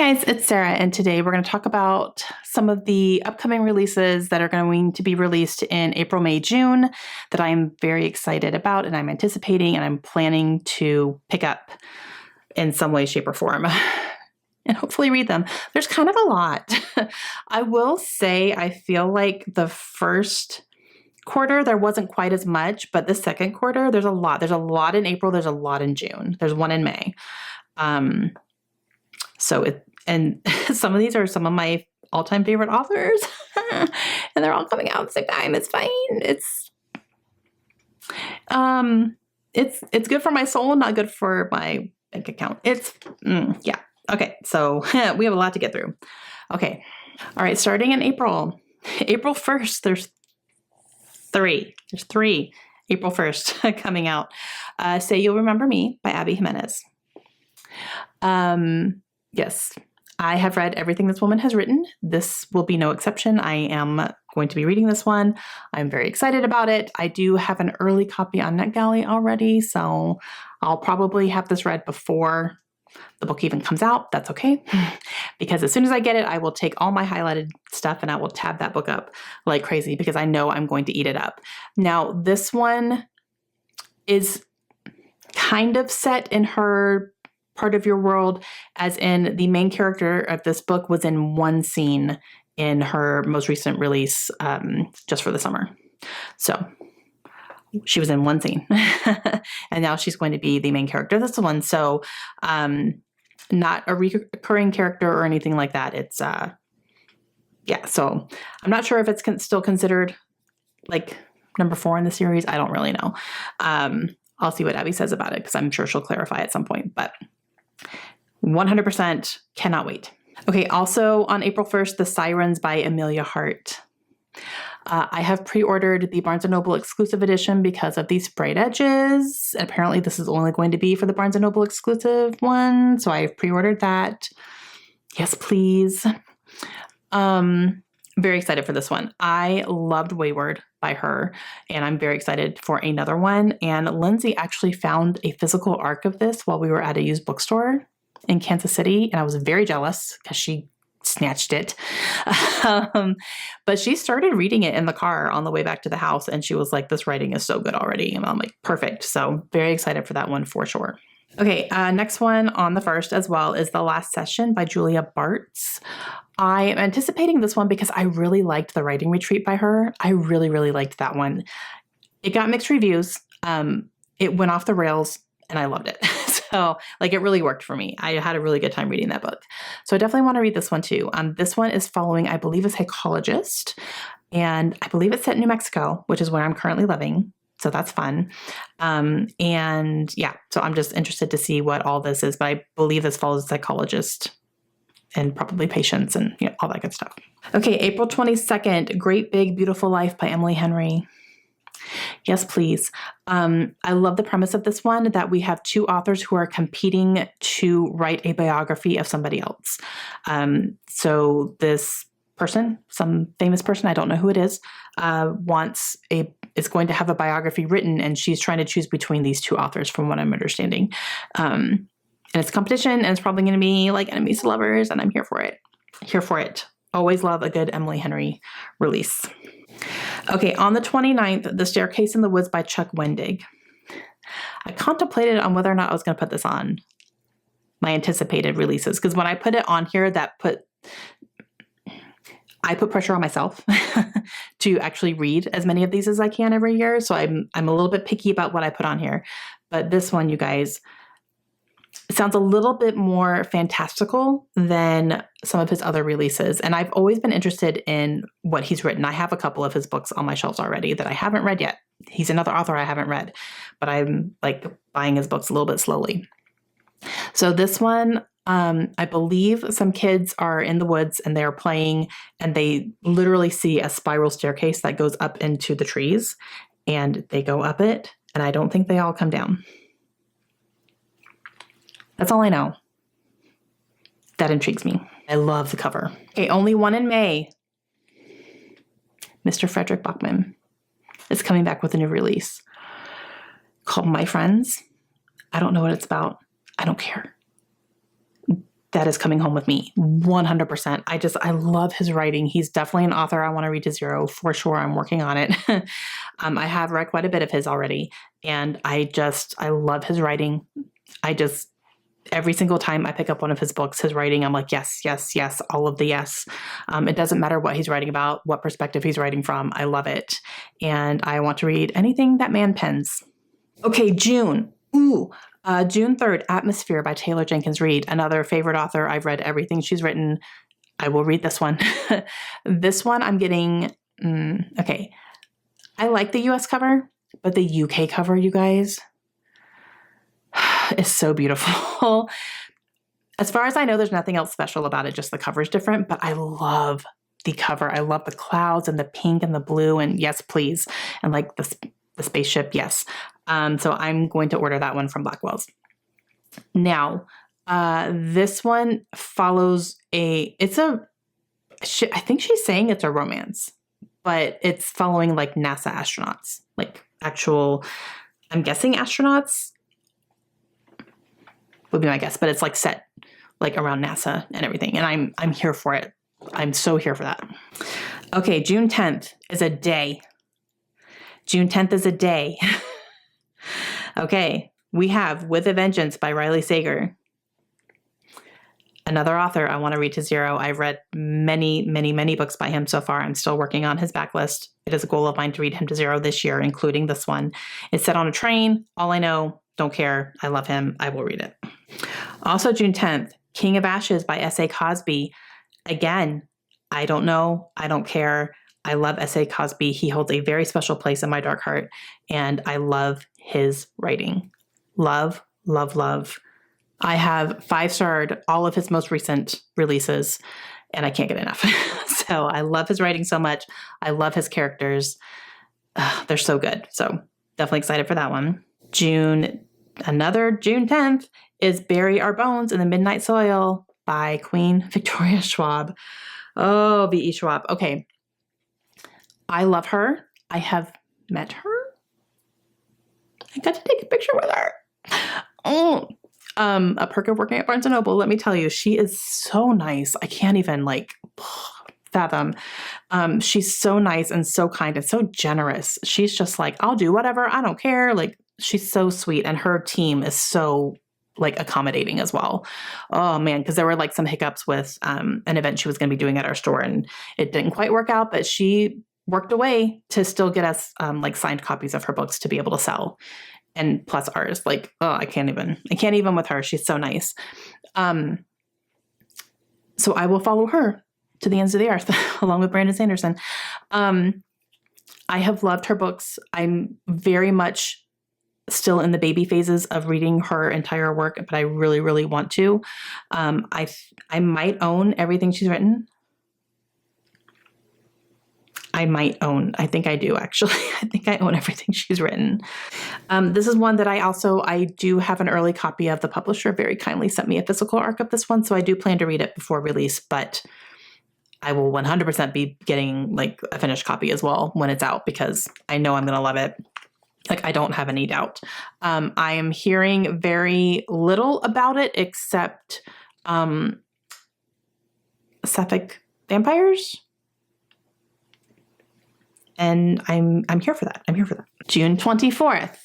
Guys, it's Sarah, and today we're going to talk about some of the upcoming releases that are going to be released in April, May, June that I'm very excited about and I'm anticipating and I'm planning to pick up in some way, shape, or form and hopefully read them. There's kind of a lot. I will say I feel like the first quarter there wasn't quite as much, but the second quarter there's a lot. There's a lot in April, there's a lot in June. There's one in May. And some of these are some of my all-time favorite authors, and they're all coming out at the same time. It's fine. It's good for my soul, not good for my bank account. Yeah. Okay. So we have a lot to get through. Okay. All right. Starting in April 1st, there's three April 1st coming out. Say You'll Remember Me by Abby Jimenez. Yes, I have read everything this woman has written. This will be no exception. I am going to be reading this one. I'm very excited about it. I do have an early copy on NetGalley already, so I'll probably have this read before the book even comes out. That's okay, because as soon as I get it, I will take all my highlighted stuff and I will tab that book up like crazy because I know I'm going to eat it up. Now, this one is kind of set in her part of your world, as in the main character of this book was in one scene in her most recent release, just for the summer. So she was in one scene and now she's going to be the main character of this one. So not a recurring character or anything like that. It's yeah, so I'm not sure if it's still considered like number 4 in the series. I don't really know. I'll see what Abby says about it because I'm sure she'll clarify at some point, but 100% cannot wait. Okay, also on April 1st, The Sirens by Amelia Hart. I have pre-ordered the Barnes & Noble exclusive edition because of these sprayed edges. Apparently this is only going to be for the Barnes & Noble exclusive one, so I've pre-ordered that. Yes, please. Very excited for this one. I loved Wayward by her, and I'm very excited for another one. And Lindsay actually found a physical ARC of this while we were at a used bookstore in Kansas City, and I was very jealous because she snatched it. But she started reading it in the car on the way back to the house, and she was like, this writing is so good already. And I'm like, perfect. So very excited for that one for sure. Okay, next one on the 1st as well is The Last Session by Julia Bartz. I am anticipating this one because I really liked The Writing Retreat by her. I really, really liked that one. It got mixed reviews. It went off the rails and I loved it. So like it really worked for me. I had a really good time reading that book. So I definitely want to read this one too. This one is following, I believe, a psychologist, and I believe it's set in New Mexico, which is where I'm currently living. So that's fun. And yeah, so I'm just interested to see what all this is, but I believe this follows a psychologist and probably patients and all that good stuff. Okay, April 22nd, Great Big Beautiful Life by Emily Henry. Yes, please. I love the premise of this one, that we have 2 authors who are competing to write a biography of somebody else. So this person, some famous person, I don't know who it is, is going to have a biography written, and she's trying to choose between these 2 authors from what I'm understanding. And it's competition, and it's probably going to be like enemies to lovers, and I'm here for it. Here for it. Always love a good Emily Henry release. Okay, on the 29th, The Staircase in the Woods by Chuck Wendig. I contemplated on whether or not I was going to put this on my anticipated releases, because when I put it on here, I put pressure on myself to actually read as many of these as I can every year. So I'm a little bit picky about what I put on here. But this one, you guys, sounds a little bit more fantastical than some of his other releases. And I've always been interested in what he's written. I have a couple of his books on my shelves already that I haven't read yet. He's another author I haven't read, but I'm like buying his books a little bit slowly. So this one, I believe some kids are in the woods and they're playing, and they literally see a spiral staircase that goes up into the trees, and they go up it, and I don't think they all come down. That's all I know. That intrigues me. I love the cover. Okay, only one in May. Mr. Frederick Bachman is coming back with a new release called My Friends. I don't know what it's about. I don't care. that is coming home with me 100%. I love his writing. He's definitely an author I want to read to zero for sure. I'm working on it. I have read quite a bit of his already, and I love his writing. Every single time I pick up one of his books, his writing, I'm like, yes, yes, yes, all of the yes. It doesn't matter what he's writing about, what perspective he's writing from. I love it. And I want to read anything that man pens. Okay, June. June 3rd, Atmosphere by Taylor Jenkins Reid, another favorite author. I've read everything she's written. I will read this one. This one I'm getting, okay. I like the US cover, but the UK cover, you guys, is so beautiful. As far as I know, there's nothing else special about it. Just the cover is different, but I love the cover. I love the clouds and the pink and the blue, and yes, please. And like the spaceship, yes. So I'm going to order that one from Blackwell's. Now, this one follows I think she's saying it's a romance, but it's following like NASA astronauts, like actual, I'm guessing astronauts would be my guess, but it's like set like around NASA and everything. And I'm here for it. I'm so here for that. Okay. June 10th is a day. June 10th is a day. Okay. We have With a Vengeance by Riley Sager. Another author I want to read to zero. I've read many, many, many books by him so far. I'm still working on his backlist. It is a goal of mine to read him to zero this year, including this one. It's set on a train. All I know, don't care. I love him. I will read it. Also June 10th, King of Ashes by S.A. Cosby. Again, I don't know. I don't care. I love S.A. Cosby. He holds a very special place in my dark heart, and I love his writing. Love, love, love. I have 5-starred all of his most recent releases, and I can't get enough. So I love his writing so much. I love his characters. They're so good. So definitely excited for that one. Another June 10th is Bury Our Bones in the Midnight Soil by Queen Victoria Schwab. Oh, V.E. Schwab. Okay. I love her. I have met her. I got to take a picture with her. Oh, a perk of working at Barnes & Noble, let me tell you, she is so nice. I can't even fathom. She's so nice and so kind and so generous. She's just like, I'll do whatever. I don't care. Like, she's so sweet. And her team is so accommodating as well. Oh man. Cause there were some hiccups with, an event she was going to be doing at our store, and it didn't quite work out, but she worked away to still get us, signed copies of her books to be able to sell. And plus ours, I can't even with her. She's so nice. So I will follow her to the ends of the earth along with Brandon Sanderson. I have loved her books. I'm very much still in the baby phases of reading her entire work, but I really, really want to. I might own everything she's written. I think I do actually. I think I own everything she's written. This is one that I do have an early copy of. The publisher very kindly sent me a physical arc of this one, so I do plan to read it before release, but I will 100% be getting a finished copy as well when it's out, because I know I'm going to love it. I don't have any doubt. I am hearing very little about it except Sapphic vampires. And I'm here for that. I'm here for that. June 24th.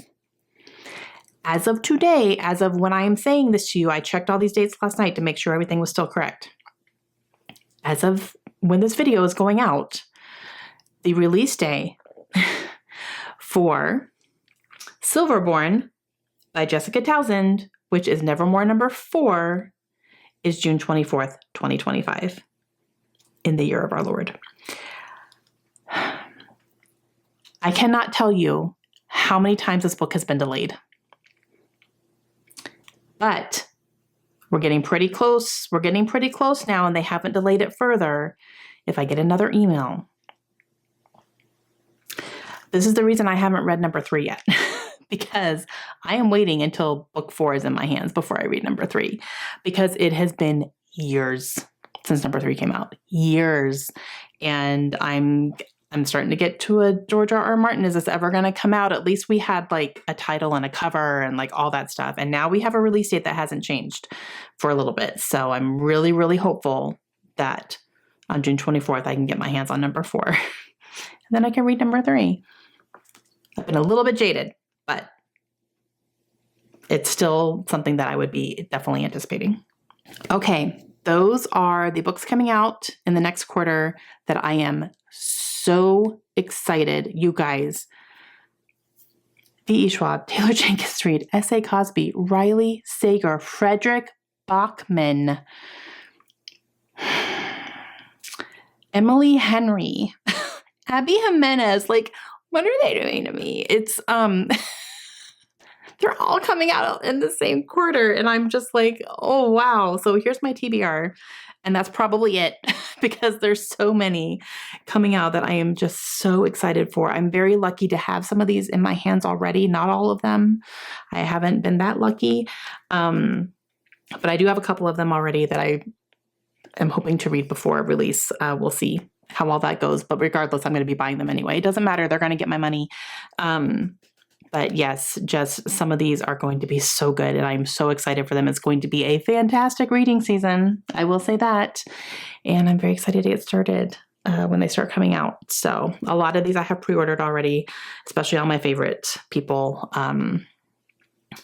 As of today, as of when I am saying this to you, I checked all these dates last night to make sure everything was still correct. As of when this video is going out, the release day for Silverborn by Jessica Townsend, which is Nevermore number 4, is June 24th, 2025, in the year of our Lord. I cannot tell you how many times this book has been delayed. But we're getting pretty close. We're getting pretty close now, and they haven't delayed it further. If I get another email. This is the reason I haven't read number 3 yet. Because I am waiting until book 4 is in my hands before I read number 3. Because it has been years since number 3 came out. Years. And I'm starting to get to a George R. Martin. Is this ever going to come out? At least we had like a title and a cover and like all that stuff. And now we have a release date that hasn't changed for a little bit. So I'm really, really hopeful that on June 24th, I can get my hands on number 4. And then I can read number 3. I've been a little bit jaded, but it's still something that I would be definitely anticipating. Okay, those are the books coming out in the next quarter that I am so excited. You guys, V.E. Schwab, Taylor Jenkins Reid, S.A. Cosby, Riley Sager, Frederick Bachman, Emily Henry, Abby Jimenez. Like, what are they doing to me? It's, they're all coming out in the same quarter. And I'm just like, oh, wow. So here's my TBR. And that's probably it because there's so many coming out that I am just so excited for. I'm very lucky to have some of these in my hands already. Not all of them. I haven't been that lucky. But I do have a couple of them already that I am hoping to read before release. We'll see how all that goes. But regardless, I'm going to be buying them anyway. It doesn't matter. They're going to get my money. But yes, just some of these are going to be so good, and I'm so excited for them. It's going to be a fantastic reading season. I will say that. And I'm very excited to get started when they start coming out. So a lot of these I have pre-ordered already, especially all my favorite people.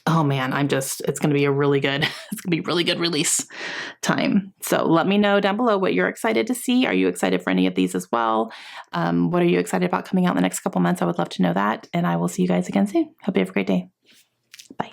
Oh man, it's going to be really good release time. So let me know down below what you're excited to see. Are you excited for any of these as well? What are you excited about coming out in the next couple months? I would love to know that. And I will see you guys again soon. Hope you have a great day. Bye.